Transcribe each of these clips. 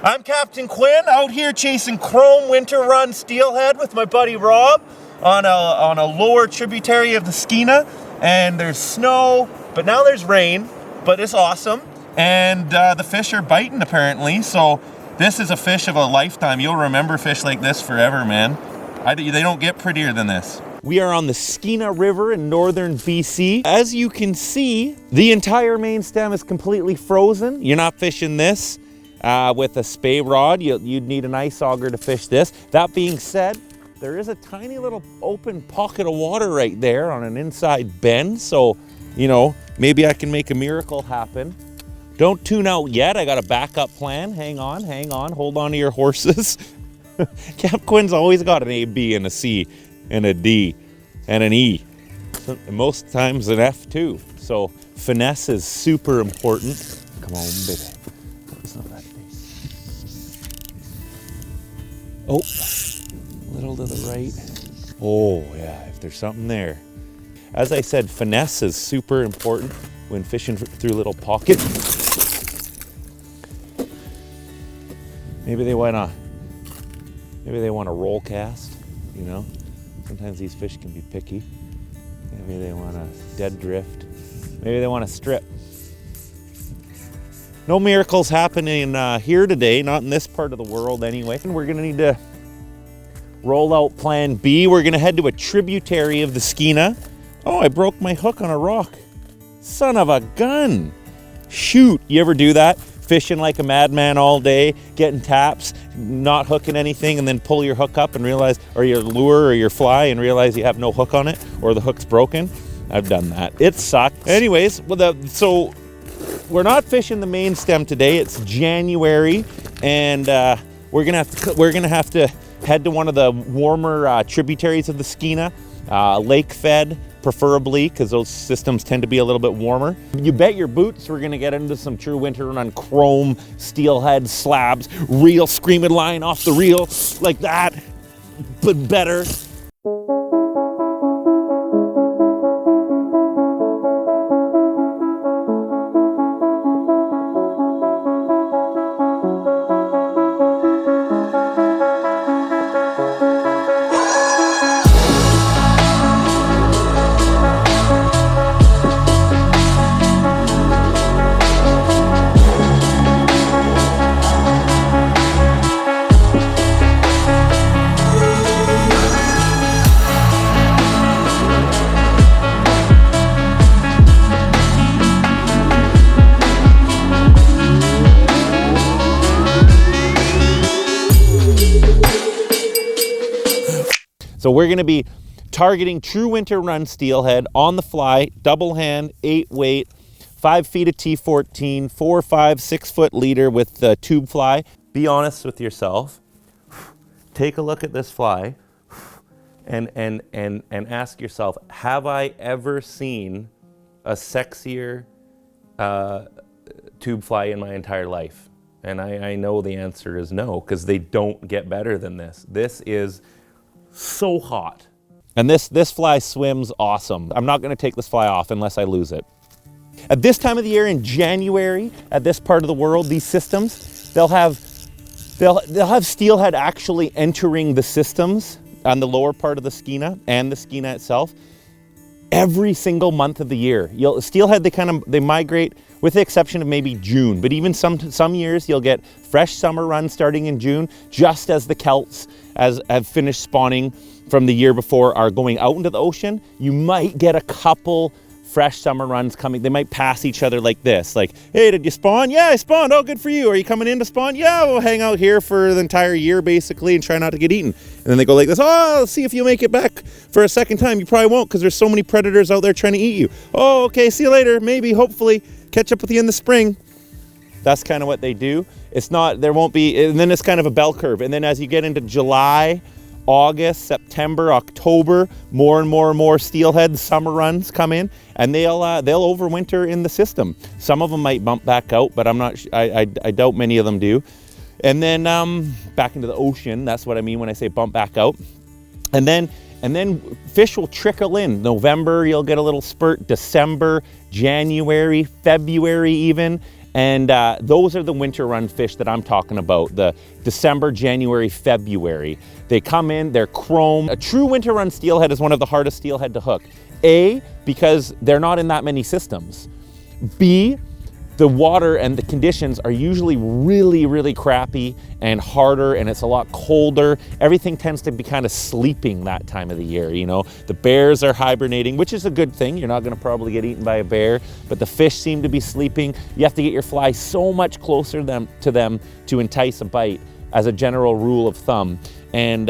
I'm Captain Quinn, out here chasing chrome winter run steelhead with my buddy Rob on a lower tributary of the Skeena. And there's snow, but now there's rain, but it's awesome. And the fish are biting apparently, so this is a fish of a lifetime. You'll remember fish like this forever, man. They don't get prettier than this. We are on the Skeena River in northern BC. As you can see, the entire main stem is completely frozen. You're not fishing this with a spey rod. You'd need an ice auger to fish this. That being said, there is a tiny little open pocket of water right there on an inside bend. So, you know, maybe I can make a miracle happen. Don't tune out yet. I got a backup plan. Hang on, hold on to your horses. Cap Quinn's always got an A, B, and a C, and a D, and an E. Most times an F too. So finesse is super important. Come on, baby. It's not that face. Oh, a little to the right. Oh yeah, if there's something there. As I said, finesse is super important when fishing through little pockets. Maybe they want a roll cast, you know? Sometimes these fish can be picky. Maybe they want a dead drift. Maybe they want a strip. No miracles happening here today, not in this part of the world anyway. And we're gonna need to roll out plan B. We're gonna head to a tributary of the Skeena. Oh, I broke my hook on a rock. Son of a gun. Shoot, you ever do that? Fishing like a madman all day, getting taps, not hooking anything, and then pull your hook up and realize, or your lure or your fly, and realize you have no hook on it, or the hook's broken. I've done that. It sucked. Anyways, so we're not fishing the main stem today. It's January, and we're gonna have to head to one of the warmer tributaries of the Skeena, lake fed. Preferably, because those systems tend to be a little bit warmer. You bet your boots we're gonna get into some true winter run chrome steelhead slabs, reel screaming line off the reel like that, but better. So we're gonna be targeting true winter run steelhead on the fly, double hand, 8 weight, 5 feet of T14, 4, 5, 6 foot leader with the tube fly. Be honest with yourself. Take a look at this fly and ask yourself, have I ever seen a sexier tube fly in my entire life? And I know the answer is no, because they don't get better than this. This is so hot. And this fly swims awesome. I'm not gonna take this fly off unless I lose it. At this time of the year in January, at this part of the world, these systems, they'll have steelhead actually entering the systems on the lower part of the Skeena and the Skeena itself every single month of the year. Steelhead, they migrate with the exception of maybe June, but even some years you'll get fresh summer runs starting in June, just as the kelts have finished spawning from the year before are going out into the ocean. You might get a couple fresh summer runs coming. They might pass each other like this, like, hey, did you spawn? Yeah, I spawned. Oh, good for you. Are you coming in to spawn? Yeah, we'll hang out here for the entire year basically and try not to get eaten. And then they go like this. Oh, let's see if you make it back for a second time. You probably won't, because there's so many predators out there trying to eat you. Oh, okay, see you later. Maybe, hopefully, catch up with you in the spring. That's kind of what they do. It's not, there won't be, and then it's kind of a bell curve. And then as you get into July, August, September, October, more and more steelhead summer runs come in, and they'll overwinter in the system. Some of them might bump back out, but I doubt many of them do. And then back into the ocean. That's what I mean when I say bump back out. And then fish will trickle in. November, you'll get a little spurt. December, January, February even. And those are the winter run fish that I'm talking about, the December, January, February. They come in, they're chrome. A true winter run steelhead is one of the hardest steelhead to hook. A, because they're not in that many systems. B, the water and the conditions are usually really, really crappy and harder, and it's a lot colder. Everything tends to be kind of sleeping that time of the year, you know. The bears are hibernating, which is a good thing. You're not gonna probably get eaten by a bear, but the fish seem to be sleeping. You have to get your fly so much closer to them to entice a bite as a general rule of thumb. And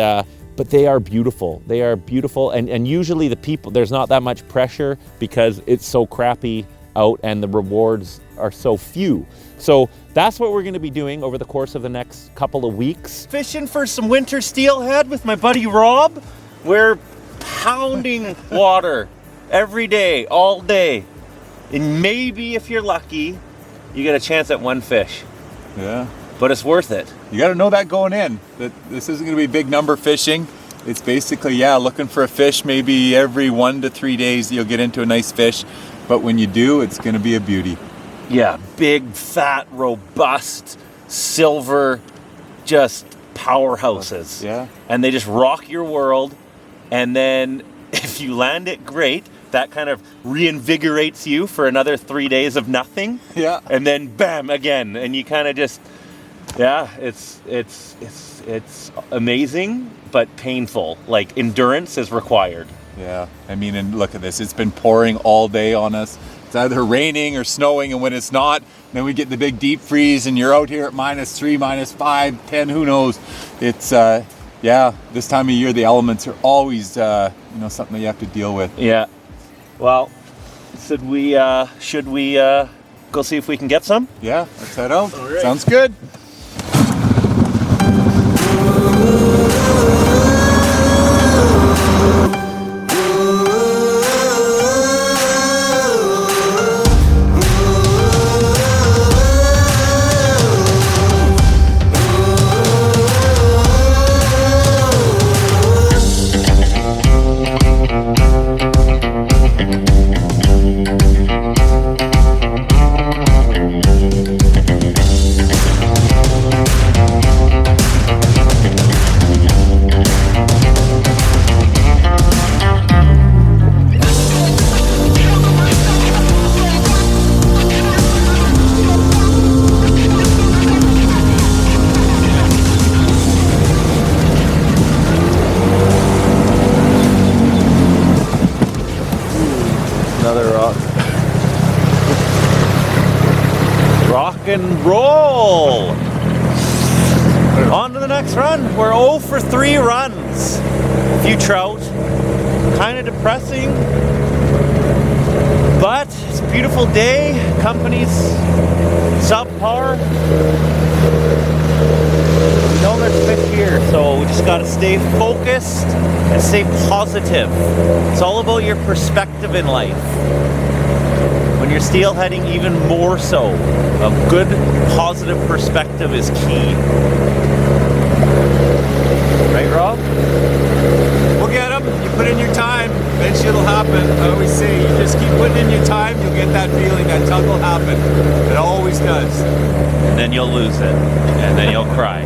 but they are beautiful. They are beautiful, and usually the people, there's not that much pressure because it's so crappy out and the rewards are so few. So that's what we're gonna be doing over the course of the next couple of weeks. Fishing for some winter steelhead with my buddy Rob. We're pounding water every day, all day. And maybe if you're lucky, you get a chance at one fish. Yeah. But it's worth it. You got to know that going in, that this isn't going to be big number fishing. It's basically, yeah, looking for a fish maybe every 1 to 3 days you'll get into a nice fish. But when you do, it's going to be a beauty. Yeah, big, fat, robust, silver, just powerhouses. Yeah. And they just rock your world. And then if you land it great, that kind of reinvigorates you for another 3 days of nothing. Yeah. And then bam, again. And you kind of just, yeah, it's amazing, but painful. Like endurance is required. Yeah, I mean, and look at this. It's been pouring all day on us. It's either raining or snowing, and when it's not, then we get the big deep freeze, and you're out here at -3, -5, 10, who knows? It's, yeah, this time of year, the elements are always, something that you have to deal with. Yeah. Well, should we go see if we can get some? Yeah, let's head out. All right. Sounds good. Another rock. Rock and roll! On to the next run. We're 0 for 3 runs. A few trout. Kind of depressing. But it's a beautiful day. Company's subpar. We know there's fish here, so we just gotta stay focused and stay positive. It's all about your perspective in life. When you're steelheading, even more so, a good positive perspective is key. Right, Rob? We'll get them. You put in your time, eventually it'll happen. I always say, you just keep putting in your time, you'll get that feeling, that tug will happen. It always does. And then you'll lose it, and then you'll cry.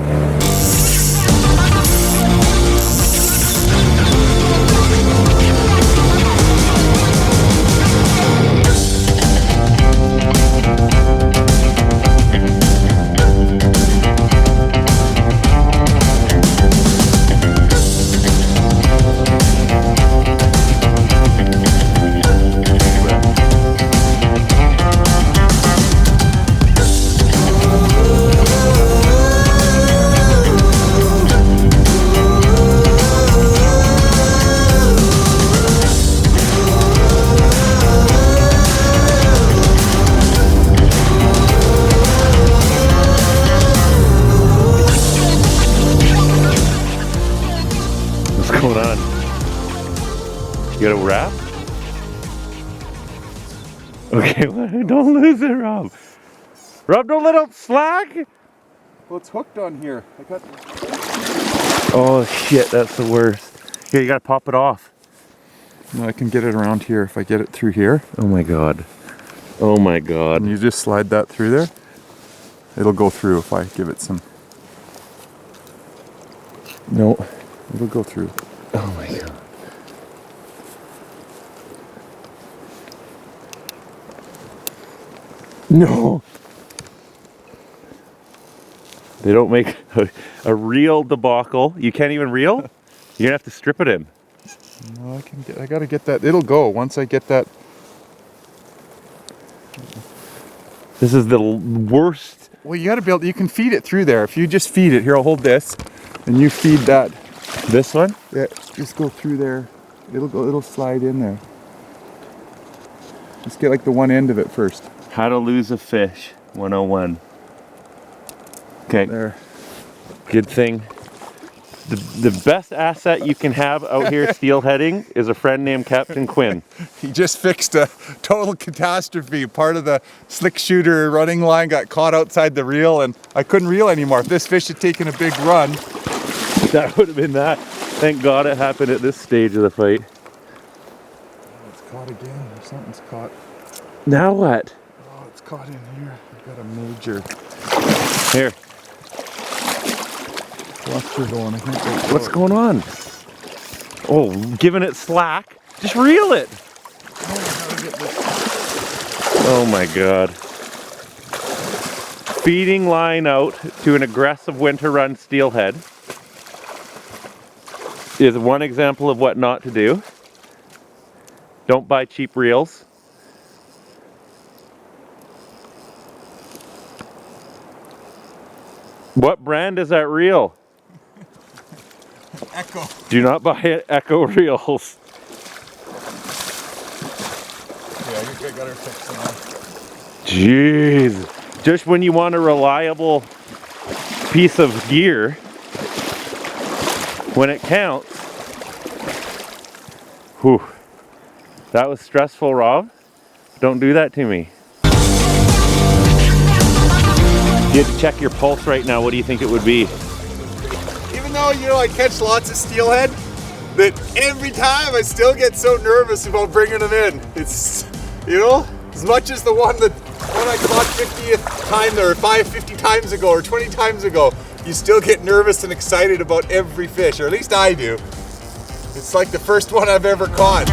What's going on? You got a wrap? Okay, don't lose it, Rob. Rob, don't let it slack. Well, it's hooked on here. Oh shit, that's the worst. Here, you gotta pop it off. No, I can get it around here if I get it through here. Oh my god. Oh my god. Can you just slide that through there? It'll go through if I give it some. No, it'll go through. Oh my God. No. They don't make a reel debacle. You can't even reel? You're gonna have to strip it in. No, I gotta get that. It'll go once I get that. This is the worst. Well, you gotta you can feed it through there. If you just feed it, here, I'll hold this, and you feed that. This one? Yeah, just go through there. It'll slide in there. Just get like the one end of it first. How to lose a fish 101. Okay. There. Good thing. The best asset you can have out here steelheading is a friend named Captain Quinn. He just fixed a total catastrophe. Part of the slick shooter running line got caught outside the reel, and I couldn't reel anymore. If this fish had taken a big run, That would have been that. Thank God it happened at this stage of the fight. oh, it's caught again. Or something's caught. Now what? Oh, it's caught in here. I've got a major Here. cluster going. I think What's going on? Oh, giving it slack. Just reel it. Oh my God. Feeding line out to an aggressive winter run steelhead is one example of what not to do. Don't buy cheap reels. What brand is that reel? Echo. Do not buy Echo reels. Yeah, I got her fixed now. Jeez. Just when you want a reliable piece of gear, when it counts. Whew. That was stressful, Rob. Don't do that to me. If you had to check your pulse right now, what do you think it would be? Even though, I catch lots of steelhead, that every time I still get so nervous about bringing them in. It's, as much as the one I caught 50th time or 50 times ago or 20 times ago, you still get nervous and excited about every fish, or at least I do. It's like the first one I've ever caught.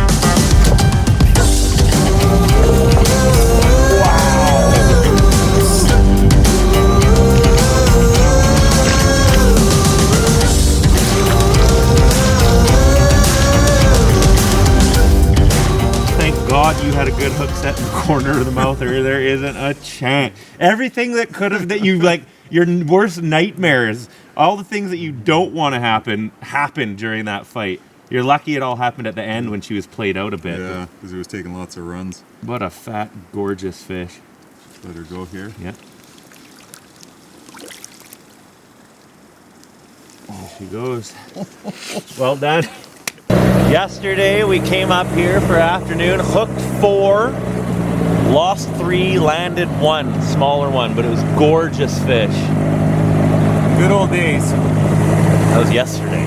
God, you had a good hook set in the corner of the mouth, or there isn't a chance. Everything that you like, your worst nightmares, all the things that you don't want to happen, happened during that fight. You're lucky it all happened at the end when she was played out a bit. Yeah, because he was taking lots of runs. What a fat, gorgeous fish. Let her go here. Yeah. There she goes. Well done. Yesterday we came up here for afternoon, hooked 4, lost 3, landed 1, smaller one, but it was gorgeous fish. Good old days. That was yesterday.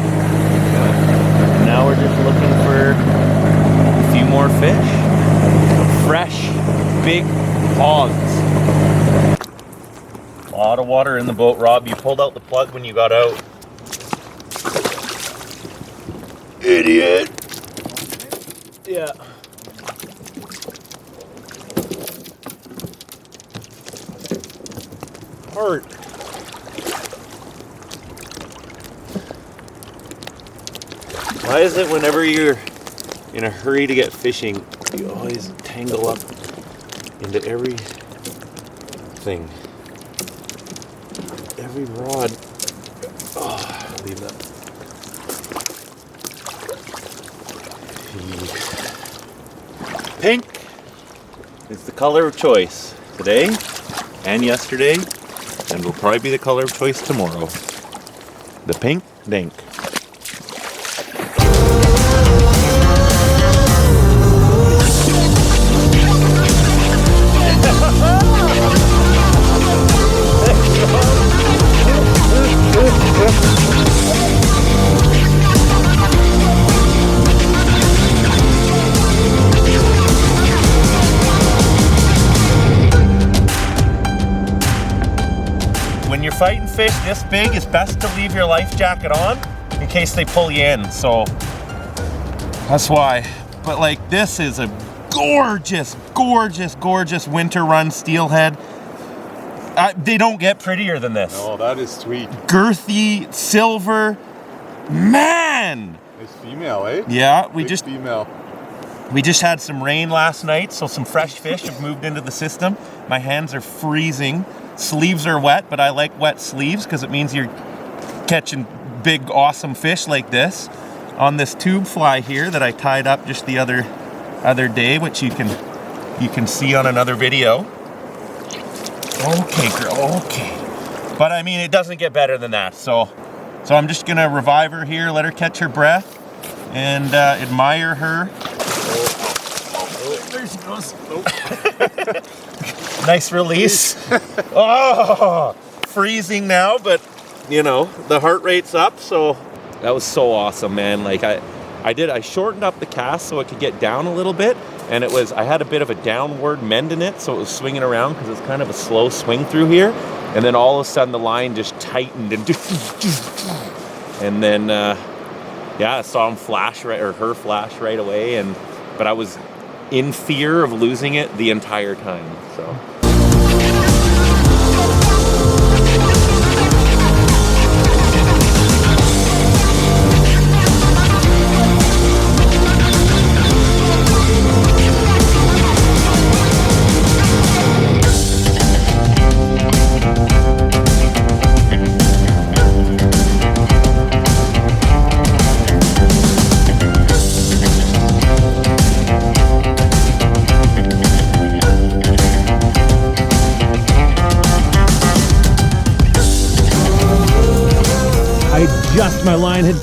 Now we're just looking for a few more fish. Fresh, big hogs. A lot of water in the boat, Rob. You pulled out the plug when you got out. Idiot. Yeah. Hurt. Why is it whenever you're in a hurry to get fishing, you always tangle up into everything? Every rod. Oh, leave that. Pink is the color of choice today and yesterday, and will probably be the color of choice tomorrow. The pink dink. fish this big, it's best to leave your life jacket on in case they pull you in. So that's why. But like, this is a gorgeous, gorgeous, gorgeous winter run steelhead. They don't get prettier than this. Oh, that is sweet. Girthy, silver, man. It's female, eh? Yeah, We just had some rain last night, so some fresh fish have moved into the system. My hands are freezing. Sleeves are wet, but I like wet sleeves because it means you're catching big, awesome fish like this. On this tube fly here that I tied up just the other day, which you can see on another video. Okay, girl, okay. But I mean, it doesn't get better than that. So I'm just gonna revive her here, let her catch her breath, and admire her. There she goes. Nice release. Oh, freezing now, but you know, the heart rate's up, so that was so awesome, man. Like I shortened up the cast so it could get down a little bit, and I had a bit of a downward mend in it, so it was swinging around because it's kind of a slow swing through here, and then all of a sudden the line just tightened and then yeah, I saw him flash her flash right away, but I was in fear of losing it the entire time, so.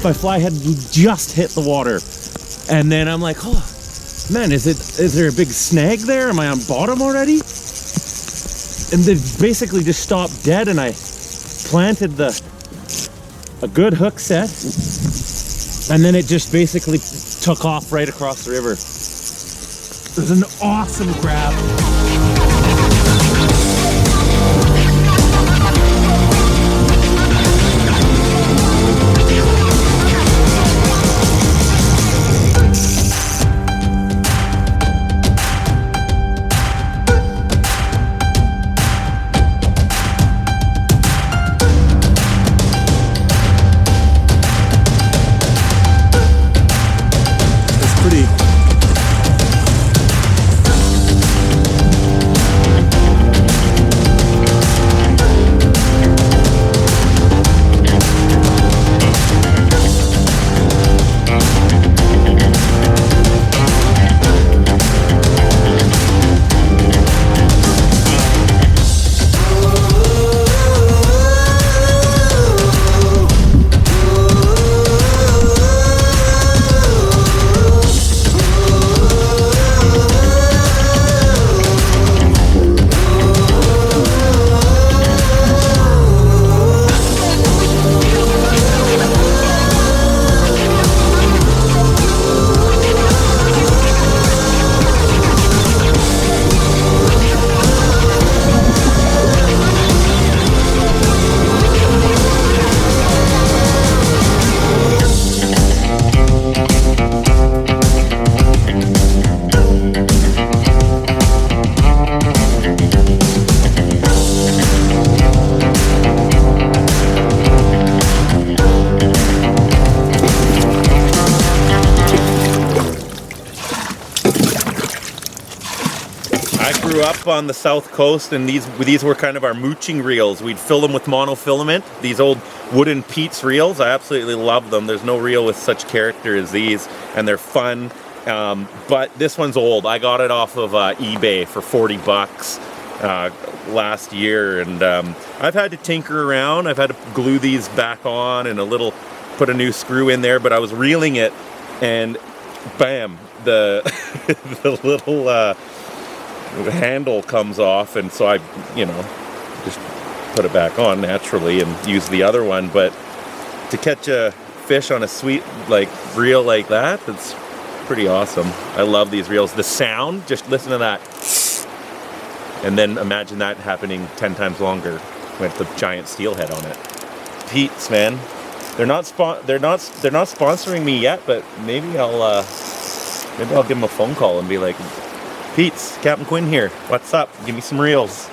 My fly had just hit the water, and then I'm like, oh man, is there a big snag there? Am I on bottom already? And they basically just stopped dead, and I planted a good hook set, and then it just basically took off right across the river. It was an awesome grab. Up on the south coast, and these were kind of our mooching reels. We'd fill them with monofilament, these old wooden Pete's reels. I absolutely love them. There's no reel with such character as these, and they're fun. But this one's old. I got it off of eBay for 40 bucks last year, and I've had to tinker around. I've had to glue these back on and put a new screw in there, but I was reeling it, and bam, the the little handle comes off, and so I, just put it back on naturally and use the other one. But to catch a fish on a sweet reel like that, that's pretty awesome. I love these reels. The sound, just listen to that, and then imagine that happening 10 times longer. with the giant steelhead on it. Pete's, man. They're not sponsoring me yet, but maybe I'll give them a phone call and be like, Pete's, Captain Quinn here. What's up? Give me some reels.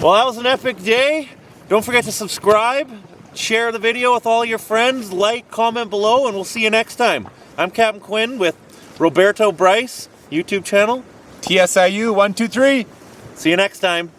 Well, that was an epic day. Don't forget to subscribe, share the video with all your friends, like, comment below, and we'll see you next time. I'm Captain Quinn with Roberto Bryce, YouTube channel. TSIU 123. See you next time.